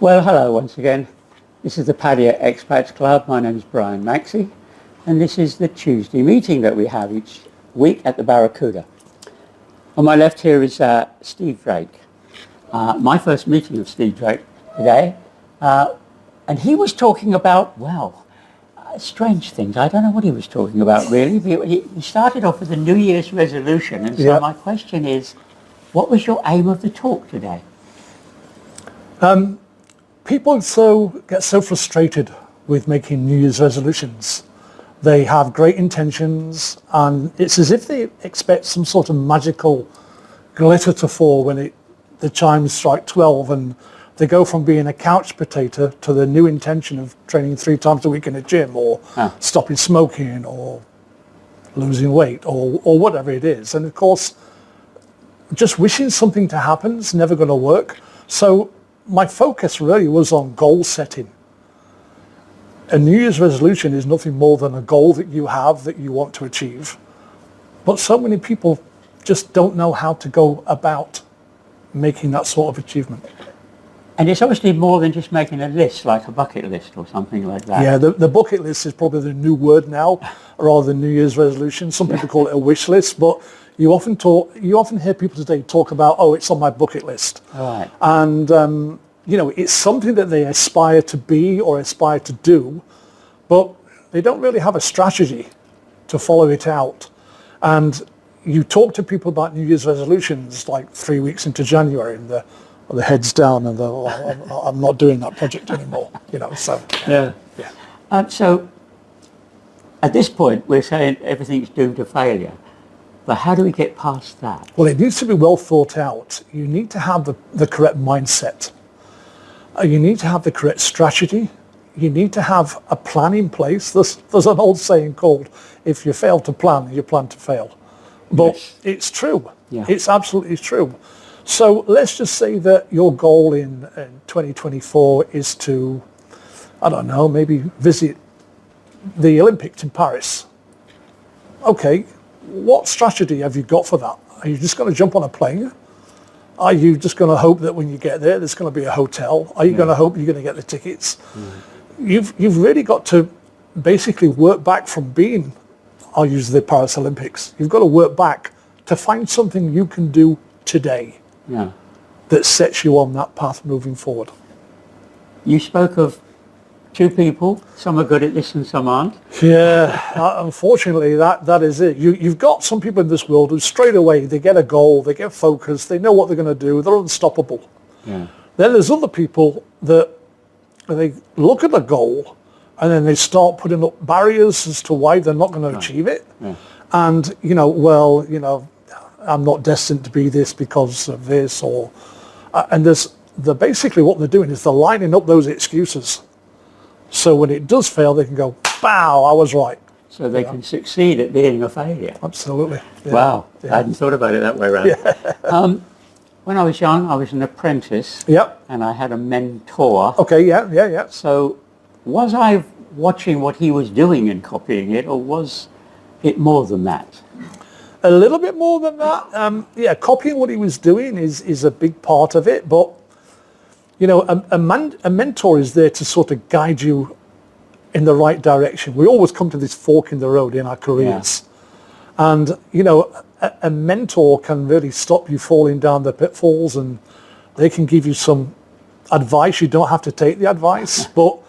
Well, hello once again. This is the Paddy Expats Club. My name is Brian Maxey, and this is the Tuesday meeting that we have each week at the Barracuda. On my left here is Steve Drake. My first meeting of Steve Drake today, and he was talking about, strange things. I don't know what he was talking about really. He started off with a New Year's resolution, and so my question is, what was your aim of the talk today? People get so frustrated with making New Year's resolutions. They have great intentions, and it's as if they expect some sort of magical glitter to fall when the chimes strike 12, and they go from being a couch potato to the new intention of training 3 times a week in a gym, or stopping smoking, or losing weight, or whatever it is. And of course, just wishing something to happen is never going to work. So my focus really was on goal setting. A New Year's resolution is nothing more than a goal that you have that you want to achieve. But so many people just don't know how to go about making that sort of achievement. And it's obviously more than just making a list, like a bucket list or something like that. Yeah, the bucket list is probably the new word now, rather than New Year's resolution. Some people call it a wish list, but you often hear people today talk about, it's on my bucket list. Right. And, it's something that they aspire to be or aspire to do, but they don't really have a strategy to follow it out. And you talk to people about New Year's resolutions like 3 weeks into January, and the head's down, and I'm not doing that project anymore, so. Yeah. So at this point, we're saying everything's doomed to failure. But how do we get past that? Well, it needs to be well thought out. You need to have the correct mindset. You need to have the correct strategy. You need to have a plan in place. There's an old saying called, if you fail to plan, you plan to fail. But it's true. Yeah. It's absolutely true. So let's just say that your goal in 2024 is to, maybe visit the Olympics in Paris. Okay. What strategy have you got for that? Are you just going to jump on a plane? Are you just going to hope that when you get there, there's going to be a hotel? Are you going to hope you're going to get the tickets? You've really got to basically work back from being, I'll use the Paris Olympics. You've got to work back to find something you can do today that sets you on that path moving forward. You spoke of 2 people. Some are good at this and some aren't. Yeah, unfortunately, that is it. You've got some people in this world who straight away, they get a goal, they get focused, they know what they're going to do, they're unstoppable. Yeah. Then there's other people that they look at a goal and then they start putting up barriers as to why they're not going to achieve it. Yeah. And, I'm not destined to be this because of this, and basically what they're doing is they're lining up those excuses. So when it does fail, they can go, "Bow, I was right." So they can succeed at being a failure. Absolutely. Yeah. Wow. Yeah. I hadn't thought about it that way around. Yeah. When I was young, I was an apprentice. Yep. And I had a mentor. Okay, yeah. So was I watching what he was doing and copying it, or was it more than that? A little bit more than that. Copying what he was doing is a big part of it, but a mentor is there to sort of guide you in the right direction. We always come to this fork in the road in our careers. Yeah. And, a mentor can really stop you falling down the pitfalls, and they can give you some advice. You don't have to take the advice. But,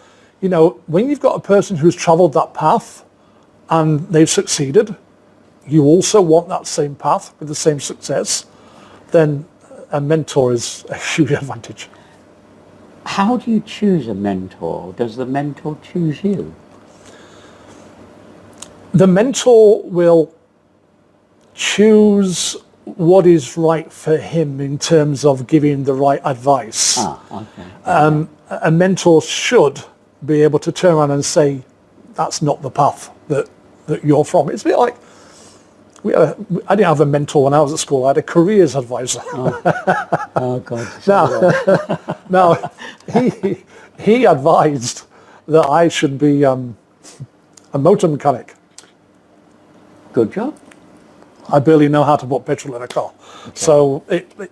when you've got a person who's traveled that path and they've succeeded, you also want that same path with the same success, then a mentor is a huge advantage. How do you choose a mentor? Does the mentor choose you? The mentor will choose what is right for him in terms of giving the right advice. Okay. A mentor should be able to turn around and say, that's not the path that you're from. It's a bit like, I didn't have a mentor when I was at school. I had a careers advisor. Oh God. Now, he advised that I should be a motor mechanic. Good job. I barely know how to put petrol in a car. Okay. So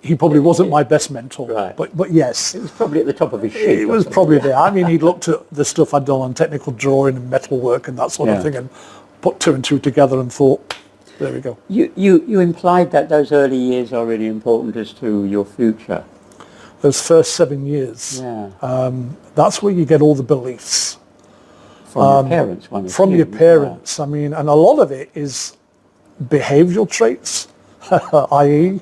he probably wasn't my best mentor. Right. But yes. It was probably at the top of his sheet. It was probably there. I mean, he'd looked at the stuff I'd done on technical drawing and metalwork and that sort of thing and put two and two together and thought, there we go. You implied that those early years are really important as to your future. Those first 7 years. Yeah. That's where you get all the beliefs. From your parents, one From your parents. I mean, and a lot of it is behavioural traits, i.e.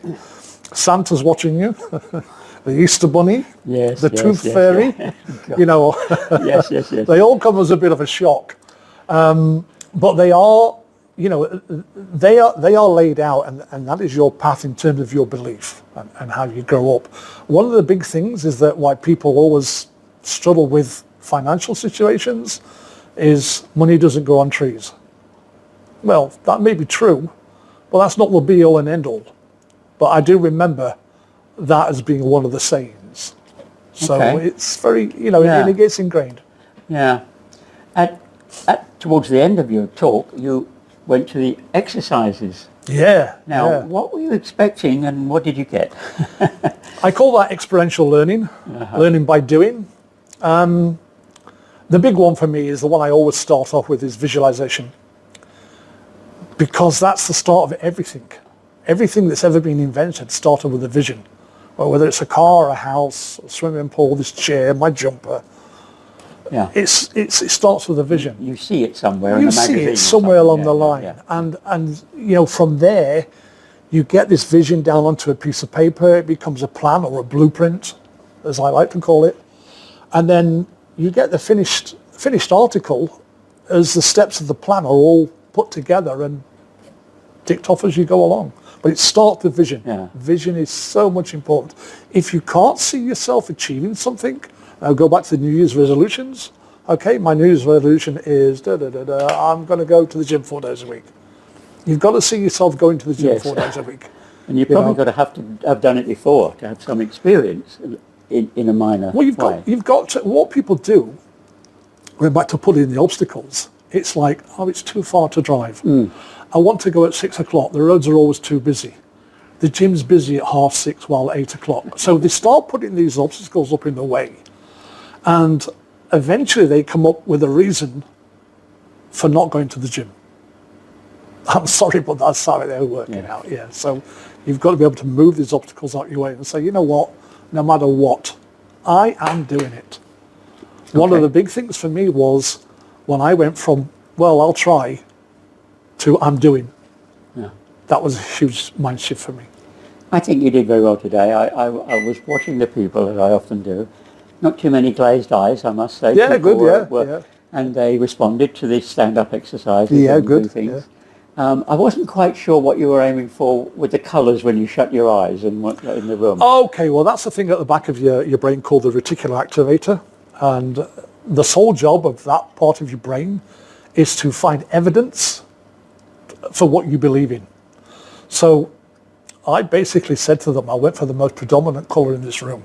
Santa's watching you, the Easter Bunny, the Tooth Fairy, you know. Yes. They all come as a bit of a shock. But they are, you know, they are laid out, and that is your path in terms of your belief and how you grow up. One of the big things is that why people always struggle with financial situations is money doesn't grow on trees. Well, that may be true, but that's not the be all and end all. But I do remember that as being one of the sayings. So it's very, you know, it gets ingrained. Yeah. Towards the end of your talk, you went to the exercises. Yeah. Now, what were you expecting and what did you get? I call that experiential learning, learning by doing. The big one for me is the one I always start off with is visualization. Because that's the start of everything. Everything that's ever been invented started with a vision. Well, whether it's a car, a house, a swimming pool, this chair, my jumper. Yeah. It starts with a vision. You see it somewhere in a magazine. You see it somewhere along the line. Yeah. And you know, from there, you get this vision down onto a piece of paper. It becomes a plan or a blueprint, as I like to call it. And then you get the finished article as the steps of the plan are all put together and ticked off as you go along. But it starts with vision. Yeah. Vision is so much important. If you can't see yourself achieving something, I'll go back to the New Year's resolutions. Okay, my New Year's resolution is I'm going to go to the gym 4 days a week. You've got to see yourself going to the gym 4 days a week. And you've probably got to have done it before to have some experience in a minor way. You've got to, what people do, going back to putting in the obstacles, it's like, it's too far to drive. I want to go at 6 o'clock. The roads are always too busy. The gym's busy at 6:30 while 8 o'clock. So they start putting these obstacles up in the way. And eventually they come up with a reason for not going to the gym. I'm sorry, but that's how they're working out. Yeah. So you've got to be able to move these obstacles out your way and say, you know what, no matter what, I am doing it. One of the big things for me was when I went from, well, I'll try, to I'm doing. Yeah. That was a huge mind shift for me. I think you did very well today. I was watching the people, as I often do. Not too many glazed eyes, I must say. Yeah, good, And they responded to these stand-up exercises and good things. Yeah. I wasn't quite sure what you were aiming for with the colours when you shut your eyes and what in the room. Okay, well, that's the thing at the back of your brain called the reticular activator. And the sole job of that part of your brain is to find evidence for what you believe in. So I basically said to them, I went for the most predominant colour in this room,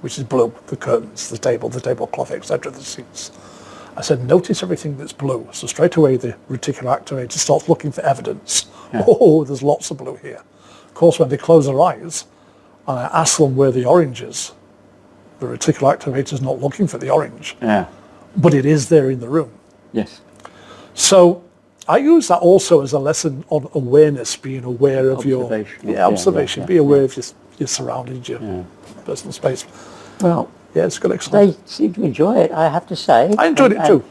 which is blue, the curtains, the tablecloth, etc., the seats. I said, notice everything that's blue. So straight away the reticular activator starts looking for evidence. Yeah. Oh, there's lots of blue here. Of course, when they close their eyes, and I ask them where the orange is, the reticular activator is not looking for the orange. Yeah. But it is there in the room. Yes. So I use that also as a lesson on awareness, being aware of observation. Be aware of your surroundings, your personal space. Well, it's good exercise. They seem to enjoy it, I have to say. I enjoyed it too.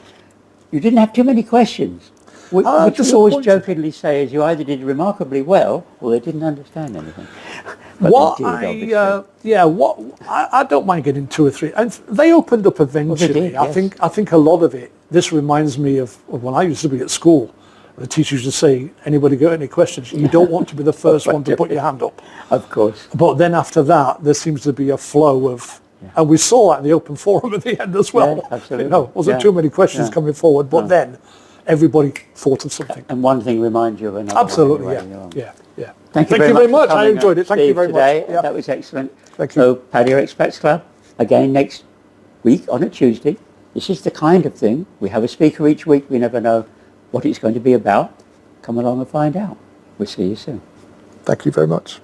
You didn't have too many questions. Which you always jokingly say is you either did remarkably well or they didn't understand anything. I don't mind getting 2 or 3. And they opened up eventually. Well, they did, I think a lot of it, this reminds me of when I used to be at school. The teacher used to say, anybody got any questions? You don't want to be the first one to put your hand up. Of course. But then after that, there seems to be a flow of, and we saw that in the open forum at the end as well. Yeah, absolutely. Wasn't too many questions coming forward, but then everybody thought of something. And one thing reminds you of another. Absolutely, yeah. Thank you very much. I enjoyed it. Thank you very much. Yeah. That was excellent. Thank you. So, Patio Expats Club, again next week on a Tuesday. This is the kind of thing. We have a speaker each week. We never know what it's going to be about. Come along and find out. We'll see you soon. Thank you very much.